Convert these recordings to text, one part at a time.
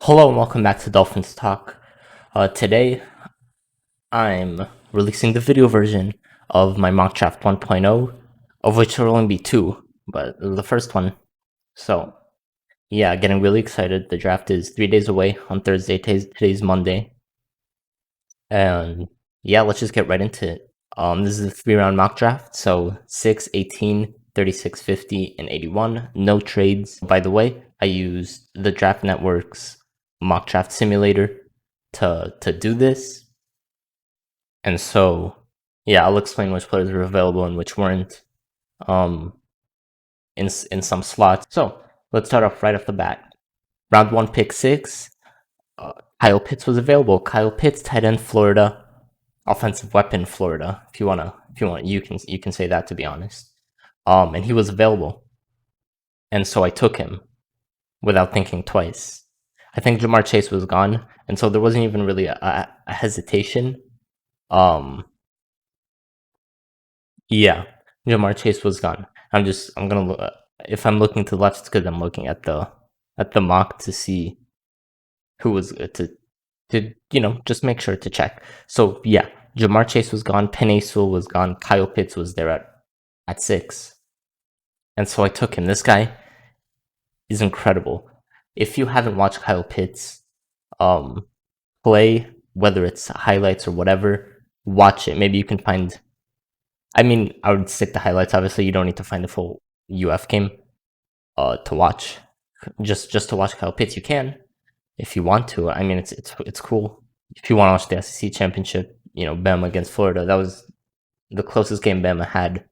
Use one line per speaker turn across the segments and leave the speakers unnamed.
Hello and welcome back to Dolphins Talk. Today, I'm releasing the video version of my mock draft 1.0, of which there will only be two, but the first one. So, yeah, getting really excited. The draft is 3 days away on Thursday. Today's Monday. And yeah, let's just get right into it. This is a 3-round mock draft. So 6, 18, 36, 50, and 81. No trades. By the way, I used the Draft Network's mock draft simulator to do this. And so, yeah, I'll explain which players were available and which weren't in some slots. So let's start off right off the bat. Round 1, pick 6. Kyle Pitts was available. Kyle Pitts, tight end, Florida. Offensive weapon, Florida. If you want, you can say that, to be honest. And he was available, and so I took him without thinking twice. I think Jamar Chase was gone, and so there wasn't even really a hesitation. Yeah, Jamar Chase was gone. I'm gonna look. If I'm looking to the left, it's because I'm looking at the mock to see who was to just make sure to check. So yeah, Jamar Chase was gone, Penei Sewell was gone, Kyle Pitts was there at 6, and so I took him. This guy is incredible. If you haven't watched Kyle Pitts play, whether it's highlights or whatever, watch it. Maybe you can find. I mean, I would stick to highlights. Obviously, you don't need to find the full UF game to watch. Just to watch Kyle Pitts, you can if you want to. I mean, it's cool. If you want to watch the SEC championship, Bama against Florida, that was the closest game Bama had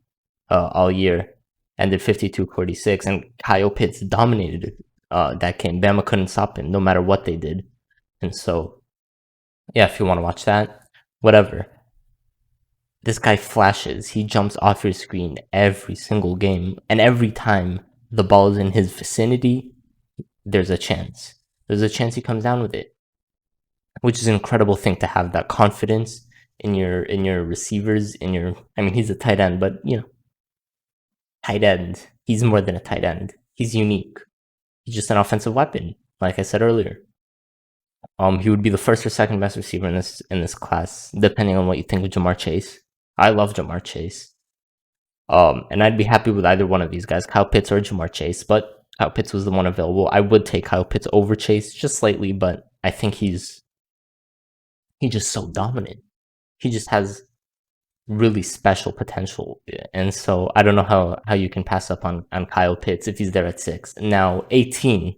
all year. Ended 52-46, and Kyle Pitts dominated that game. Bama couldn't stop him, no matter what they did. And so, yeah, if you want to watch that, whatever. This guy flashes. He jumps off your screen every single game, and every time the ball is in his vicinity, there's a chance. There's a chance he comes down with it, which is an incredible thing to have, that confidence in your receivers, I mean, he's a tight end, but tight end. He's more than a tight end. He's unique. He's just an offensive weapon, like I said earlier. He would be the first or second best receiver in this class, depending on what you think of Jamar Chase. I love Jamar Chase. And I'd be happy with either one of these guys, Kyle Pitts or Jamar Chase, but Kyle Pitts was the one available. I would take Kyle Pitts over Chase just slightly, but I think he's just so dominant. He just has really special potential, and so I don't know how you can pass up on Kyle Pitts if he's there at 6. Now 18.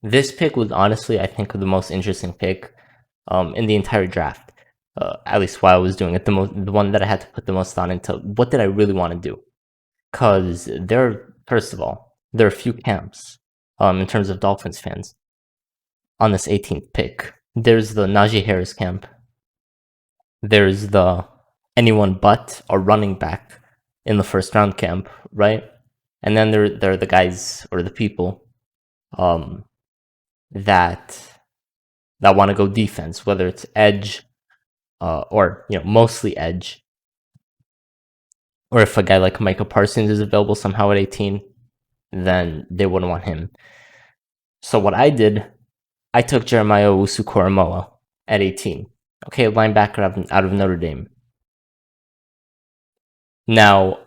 This pick was honestly, I think, the most interesting pick in the entire draft. At least while I was doing it, the one that I had to put the most thought into. What did I really want to do? Because first of all, there are a few camps in terms of Dolphins fans on this 18th pick. There's the Najee Harris camp. There's the anyone but a running back in the first round camp, right? And then there are the guys or the people that want to go defense, whether it's edge or mostly edge, or if a guy like Micah Parsons is available somehow at 18, then they wouldn't want him. So what I did, I took Jeremiah Owusu-Koramoah at 18. Okay, a linebacker out of Notre Dame. Now,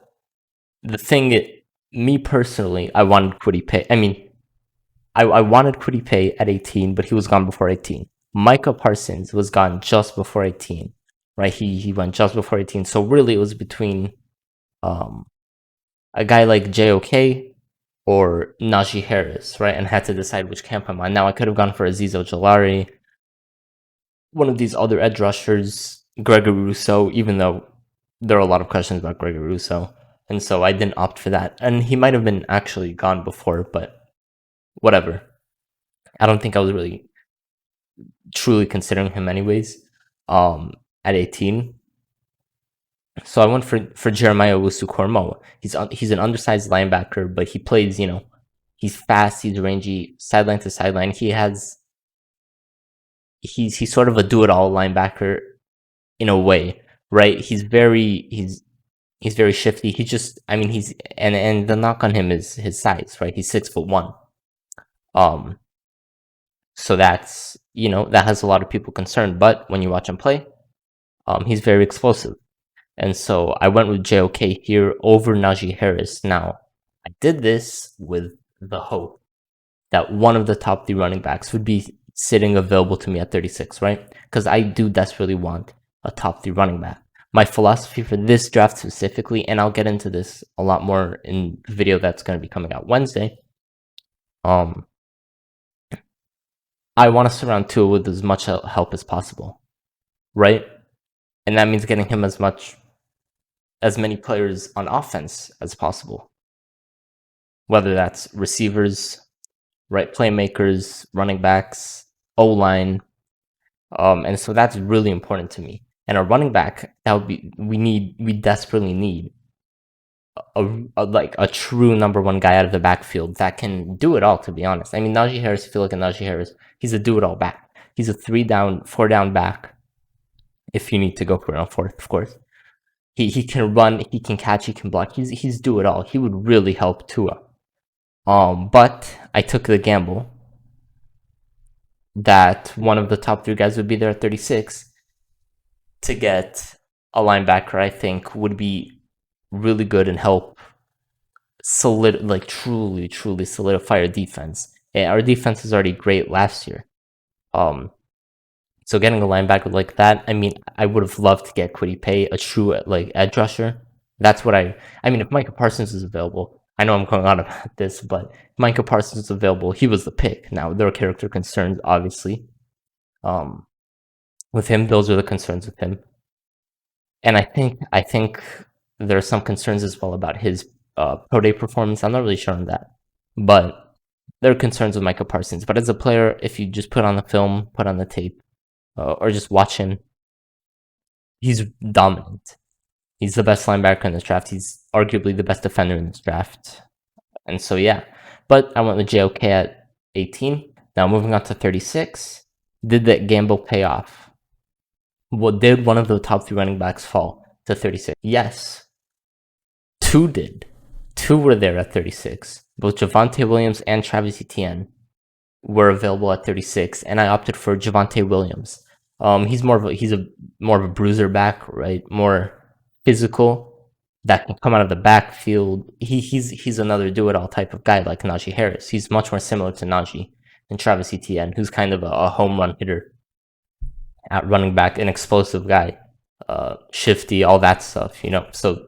the thing, me personally, I wanted Kwity Paye. I mean, I wanted Kwity Paye at 18, but he was gone before 18. Micah Parsons was gone just before 18, right? He went just before 18. So really, it was between a guy like JOK or Najee Harris, right? And had to decide which camp I'm on. Now, I could have gone for Azeez Ojulari, one of these other edge rushers, Gregory Rousseau, even though there are a lot of questions about Gregory Rousseau. And so I didn't opt for that. And he might have been actually gone before, but whatever. I don't think I was really truly considering him anyways at 18. So I went for Jeremiah Owusu-Koramoah. He's an undersized linebacker, but he plays, he's fast, he's rangy, sideline to sideline. He's sort of a do-it-all linebacker in a way, right? He's very shifty. And the knock on him is his size, right? He's 6'1". So that's, that has a lot of people concerned. But when you watch him play, he's very explosive. And so I went with JOK here over Najee Harris. Now, I did this with the hope that one of the top 3 running backs would be sitting available to me at 36, right? Because I do desperately want a top 3 running back. My philosophy for this draft specifically, and I'll get into this a lot more in the video that's going to be coming out Wednesday. I want to surround Tua with as much help as possible, right? And that means getting him as many players on offense as possible, whether that's receivers, right, playmakers, running backs, O-line, and so that's really important to me. And a running back, we desperately need a true number 1 guy out of the backfield that can do it all. To be honest, I mean, Najee Harris, if you look at Najee Harris, he's a do it all back. He's a 3-down, 4-down back. If you need to go for it on 4th, of course. He can run, he can catch, he can block. He's do it all. He would really help Tua. But I took the gamble that one of the top 3 guys would be there at 36 to get a linebacker I think would be really good and help truly solidify our defense. And our defense is already great last year. So getting a linebacker like that, I mean, I would have loved to get Kwity Paye, a true edge rusher. That's what I mean, if Micah Parsons is available, I know I'm going on about this, but if Micah Parsons is available, he was the pick. Now there are character concerns, obviously. With him, those are the concerns with him. And I think there are some concerns as well about his pro day performance. I'm not really sure on that, but there are concerns with Micah Parsons. But as a player, if you just put on the film, put on the tape, or just watch him, he's dominant. He's the best linebacker in this draft. He's arguably the best defender in this draft. And so, yeah. But I went with JOK at 18. Now moving on to 36. Did that gamble pay off? Well, did one of the top 3 running backs fall to 36? Yes. 2 did. 2 were there at 36. Both Javonte Williams and Travis Etienne were available at 36, and I opted for Javonte Williams. He's more of a bruiser back, right? More physical, that can come out of the backfield. He's another do-it-all type of guy like Najee Harris. He's much more similar to Najee than Travis Etienne, who's kind of a home run hitter at running back, an explosive guy, shifty, all that stuff, So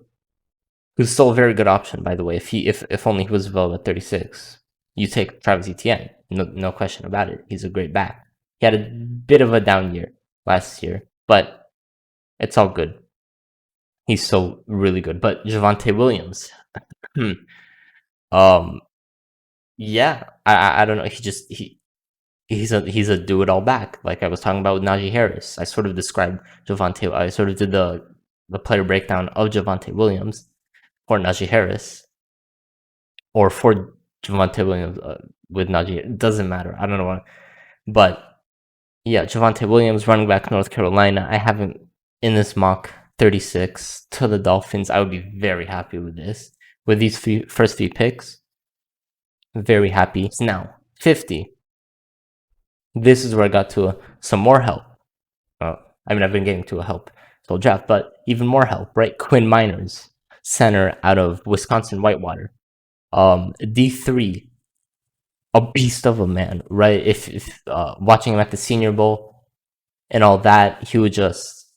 who's still a very good option, by the way. If only he was available at 36, you take Travis Etienne, no question about it. He's a great back. He had a bit of a down year last year, but it's all good. He's still really good. But Javonte Williams, yeah, I don't know. He's a do it all back, like I was talking about with Najee Harris. I sort of described Javonte. I sort of did the player breakdown of Javonte Williams for Najee Harris, or for Javonte Williams with Najee. It doesn't matter. I don't know why, but yeah, Javonte Williams, running back, North Carolina. I haven't in this mock 36 to the Dolphins. I would be very happy with this. With these first 3 picks, very happy. Now 50. This is where I got to some more help. I've been getting to a help so draft, but even more help, right? Quinn Miners, center out of Wisconsin Whitewater. D3, a beast of a man, right? If watching him at the Senior Bowl and all that, he was just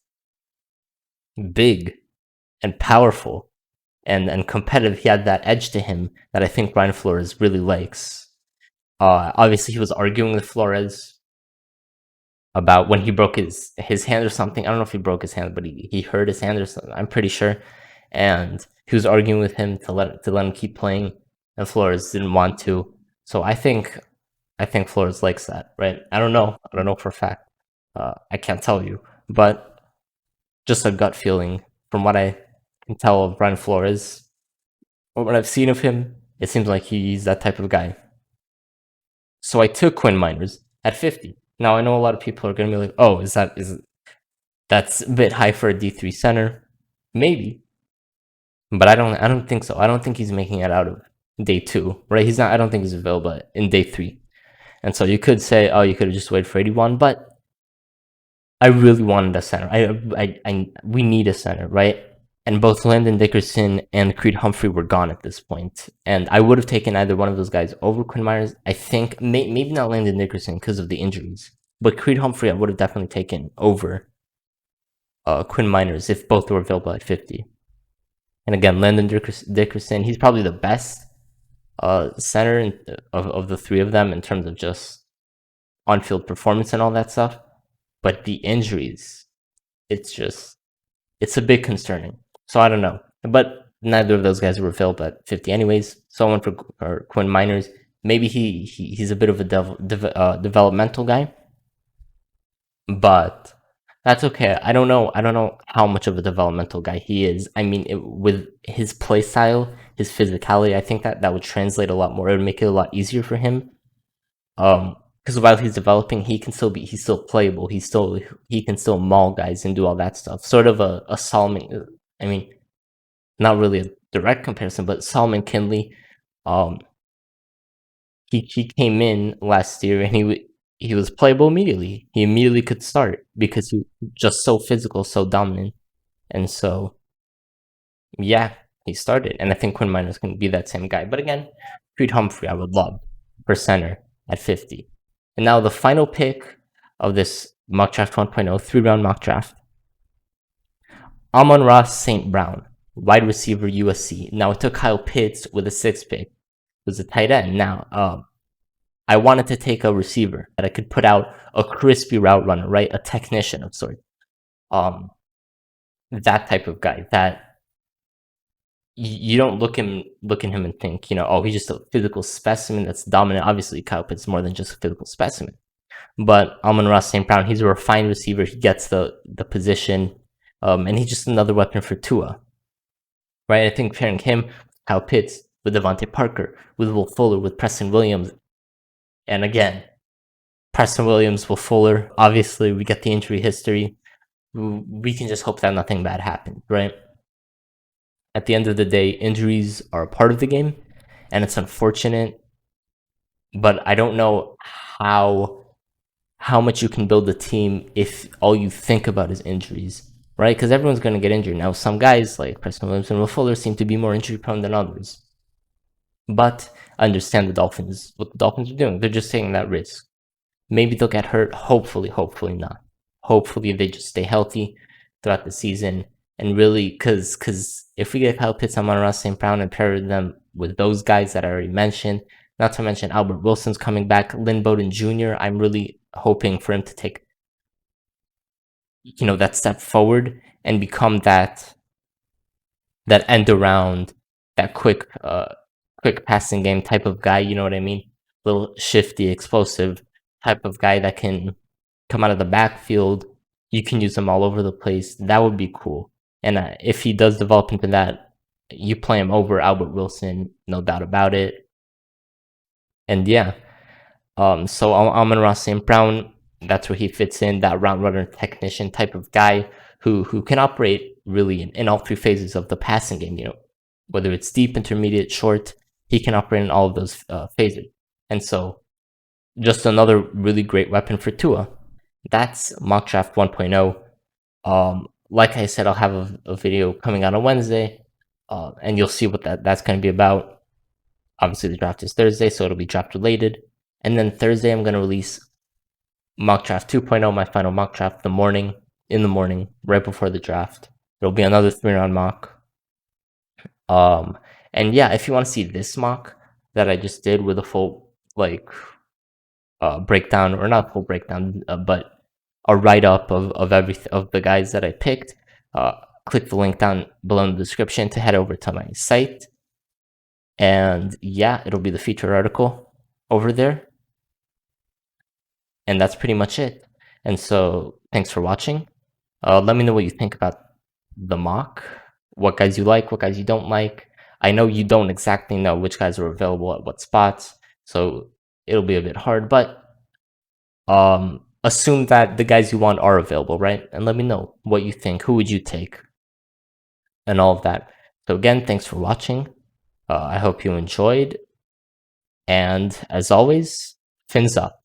big and powerful and competitive. He had that edge to him that I think Brian Flores really likes. Obviously, he was arguing with Flores about when he broke his hand or something. I don't know if he broke his hand, but he hurt his hand or something, I'm pretty sure. And he was arguing with him to let him keep playing, and Flores didn't want to. So I think Flores likes that, right? I don't know for a fact. I can't tell you, but just a gut feeling from what I can tell of Brian Flores, or what I've seen of him, it seems like he's that type of guy. So I took Quinn Miners at 50. Now I know a lot of people are going to be like, "Oh, that's a bit high for a D3 center?" Maybe, but I don't think so. I don't think he's making it out of day 2, right? I don't think he's available in day 3, And so you could say, oh, you could have just waited for 81, but I really wanted a center. We need a center, right? And both Landon Dickerson and Creed Humphrey were gone at this point. And I would have taken either one of those guys over Quinn Myers. I think maybe not Landon Dickerson because of the injuries, but Creed Humphrey I would have definitely taken over Quinn Myers if both were available at 50. And again, Landon Dickerson, he's probably the best center of the three of them in terms of just on-field performance and all that stuff. But the injuries, it's a bit concerning. So I don't know. But neither of those guys were available at 50 anyways. So I went for Quinn Miners. Maybe he's a bit of a developmental guy, but that's okay. I don't know how much of a developmental guy he is. I mean, with his play style, his physicality, I think that would translate a lot more. It would make it a lot easier for him. Because while he's developing, he's still playable. He can still maul guys and do all that stuff. Sort of a Solomon. I mean, not really a direct comparison, but Solomon Kinley. He came in last year and he was playable immediately. He immediately could start because he was just so physical, so dominant, and so yeah, he started. And I think Quinn Miners can be that same guy. But again, Creed Humphrey, I would love for center at 50. And now the final pick of this mock draft 1.0 3-round mock draft. Amon-Ra St. Brown, wide receiver, USC. Now it took Kyle Pitts with a 6th pick. It was a tight end. Now, I wanted to take a receiver that I could put out a crispy route runner, right? A technician of sorts. That type of guy that you don't look at him and think, oh, he's just a physical specimen that's dominant. Obviously, Kyle Pitts is more than just a physical specimen. But Amon-Ra St. Brown, he's a refined receiver. He gets the position, and he's just another weapon for Tua, right? I think pairing him, Kyle Pitts, with Devontae Parker, with Will Fuller, with Preston Williams, and again, Preston Williams, Will Fuller. Obviously, we get the injury history. We can just hope that nothing bad happened, right? At the end of the day, injuries are a part of the game, and it's unfortunate. But I don't know how much you can build a team if all you think about is injuries, right? Because everyone's going to get injured. Now, some guys like Preston Williams and Will Fuller seem to be more injury prone than others. But I understand what the Dolphins are doing. They're just taking that risk. Maybe they'll get hurt. Hopefully not. Hopefully they just stay healthy throughout the season. And really, because if we get Kyle Pitts, Amon-Ra St. Brown, and pair them with those guys that I already mentioned, not to mention Albert Wilson's coming back, Lynn Bowden Jr., I'm really hoping for him to take, that step forward and become that end around, that quick passing game type of guy, you know what I mean? Little shifty, explosive type of guy that can come out of the backfield. You can use him all over the place. That would be cool. And if he does develop into that, you play him over Albert Wilson, no doubt about it. And yeah, so Amon-Ra St. Brown, that's where he fits in, that route runner technician type of guy who can operate really in all 3 phases of the passing game, whether it's deep, intermediate, short, he can operate in all of those phases. And so just another really great weapon for Tua. That's mock draft 1.0. Like I said, I'll have a video coming out on Wednesday, and you'll see what that's going to be about. Obviously, the draft is Thursday, so it'll be draft related. And then Thursday, I'm going to release mock draft 2.0, my final mock draft, in the morning, right before the draft. There'll be another 3-round mock. And yeah, if you want to see this mock that I just did with a full breakdown, or not full breakdown, but a write-up of the guys that I picked, click the link down below in the description to head over to my site. And yeah, it'll be the featured article over there. And that's pretty much it. And so thanks for watching. Let me know what you think about the mock, what guys you like, what guys you don't like. I know you don't exactly know which guys are available at what spots, so it'll be a bit hard, but assume that the guys you want are available, right? And let me know what you think. Who would you take? And all of that. So again, thanks for watching. I hope you enjoyed. And as always, Fins up.